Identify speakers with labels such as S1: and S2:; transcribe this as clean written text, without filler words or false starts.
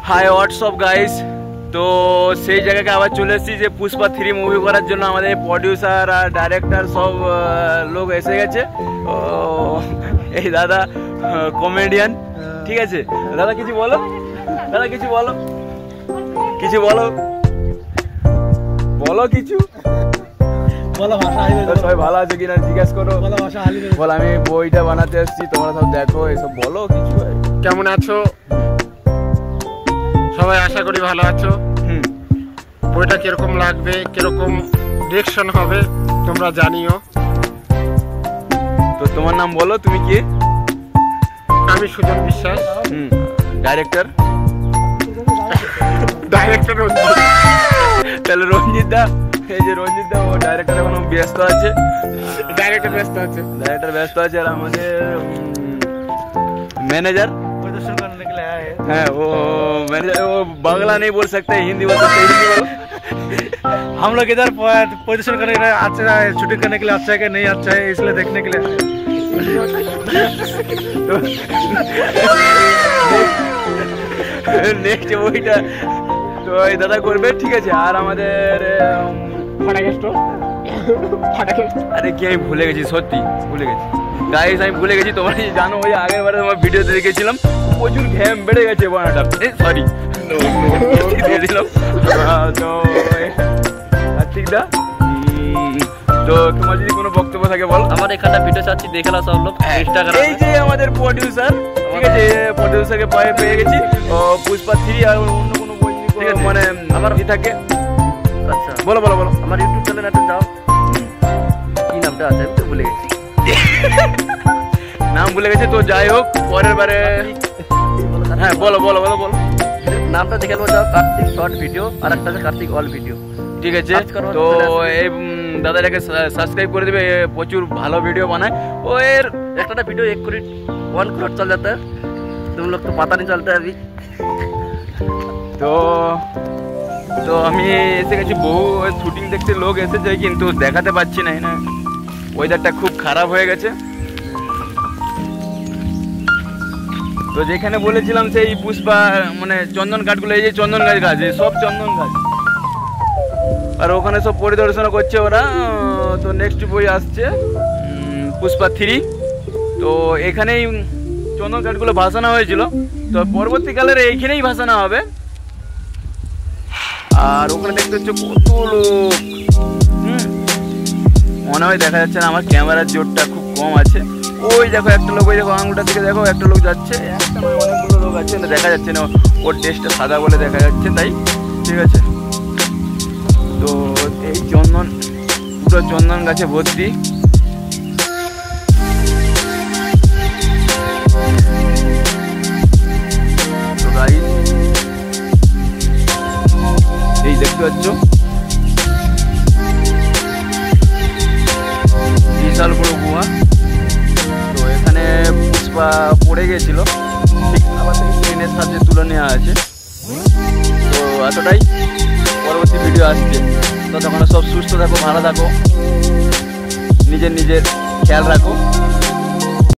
S1: High WhatsApp guys, তো সেই জায়গাকে আবার চলে এসেছি যে পুষ্পা 3 মুভি করার জন্য। আমাদের প্রডিউসার আর ডাইরেক্টর সব লোক এসে গেছে। এই দাদা কমেডিয়ান, ঠিক আছে। দাদা কিছু বলো, দাদা কিছু বলো, কিছু বলো, বলো কিছু বলো। সবাই ভালো আছে কিনা জিজ্ঞেস করো। বল আমি বইটা বানাতে এসেছি, তোমরা সব দেখো, এসব বলো কিছু।
S2: কেমন আছো সবাই? আশা করি ভালো আছো। বইটা কিরকম লাগবে, কিরকম ডিরেকশন হবে তোমরা জানিও।
S1: তো তোমার নাম বলো, তুমি কি?
S2: আমি সুজন বিশ্বাস।
S1: ডাইরেক্টর?
S2: ডাইরেক্টর
S1: তাহলে রঞ্জিত দা, এই যে রঞ্জিত দা, ও ডাইরেক্টর এখন ব্যস্ত আছে।
S2: ডাইরেক্টর ব্যস্ত আছে,
S1: ডাইরেক্টর ব্যস্ত আছে। আর আমাদের मैनेजर, हाँ वो मैनेजर, वो बांग्ला नहीं बोल सकते, हिंदी बोल सकते। हिंदी बोलो।
S3: हम लोग इधर पोजीशन करने के लिए अच्छा है, शूटिंग करने के लिए अच्छा है कि नहीं अच्छा है, इसलिए देखने के लिए।
S1: नेक्स्ट বইটা তো এই দাদা করবে, ঠিক আছে। আর আমাদের আরে কি আমি ভুলে গেছি, সত্যি ভুলে গেছি গাইস, আমি ভুলে গেছি। তোমরা জানো ওই আগের বারে তোমার ভিডিওতে দেখেছিলাম, প্রচুর ঘ্যাম বেড়ে গেছে বানাটা। সরি দিয়ে দিলাম। তো ঠিক না, তো তোমার যদি কোনো বক্তব্য থাকে বল।
S4: আমার এখানে ভিডিও চাচ্ছি দেখে নাও সব লোক ইনস্টাগ্রামে।
S1: এই যে আমাদের প্রোডিউসার, ঠিক আছে, প্রোডিউসারকে পেয়ে গেছি। পুষ্পা 3 আর অন্য কোনো বই মানে আমার কি থাকে।
S4: আচ্ছা
S1: বলো বলো বলো।
S4: আমার ইউটিউব চ্যানেল একটা দাও, কি নামটা আছে আমি তো ভুলে গেছি,
S1: নাম ভুলে গেছে। তো যাই হোক, পরের বারে হ্যাঁ বলো বলো বলো বলো।
S4: নামটা দেখে নেবো, যাও কার্তিক শর্ট ভিডিও, আর একটা আছে কার্তিক অল ভিডিও,
S1: ঠিক আছে। তো এই দাদাটাকে সাবস্ক্রাইব করে দেবে, প্রচুর ভালো ভিডিও বানায়। ও এর
S4: একটা ভিডিও 1 करोड़ चल जाता है, तुम लोग तो पता नहीं चलता है अभी।
S1: তো আমি এসে গেছি, বহু শুটিং দেখতে লোক এসেছে, কিন্তু দেখাতে পাচ্ছি না। না ওয়েদারটা খুব খারাপ হয়ে গেছে। তো যেখানে বলেছিলাম সেই পুষ্পা মানে চন্দন কাঠগুলো, এই যে চন্দন গাছ, সব চন্দন গাছ। আর ওখানে সব পরিদর্শন করছে ওরা। তো নেক্সট বই আসছে পুষ্পা 3। তো এখানেই চন্দন কাঠগুলো ভাসানো হয়েছিল, তো পরবর্তীকালের এইখানেই ভাসানো হবে। আর ওখানে দেখতে হচ্ছে কত লোক। মনে হয় দেখা যাচ্ছে না, আমার ক্যামেরার জোরটা খুব কম আছে। ওই দেখো একটা লোক, ওই দেখো আঙুলটা দিকে দেখো, একটা লোক যাচ্ছে। একটা নয়, অনেকগুলো লোক আছে, দেখা যাচ্ছে না। ওর ড্রেসটা সাদা বলে দেখা যাচ্ছে, তাই ঠিক আছে। তো এই চন্দন, পুরো চন্দন গাছে ভর্তি। তো গাইস এই দেখতে পাচ্ছ বিশাল বড় গুহা। তো এখানে পুষ্পা পড়ে গেছিল, ঠিক আবার থেকে ট্রেনের সাথে তুলে নেওয়া আছে। তো এতটাই, পরবর্তী ভিডিও আসছে। তো তখন সব সুস্থ থাকো, ভালো থাকো, নিজের খেয়াল রাখো।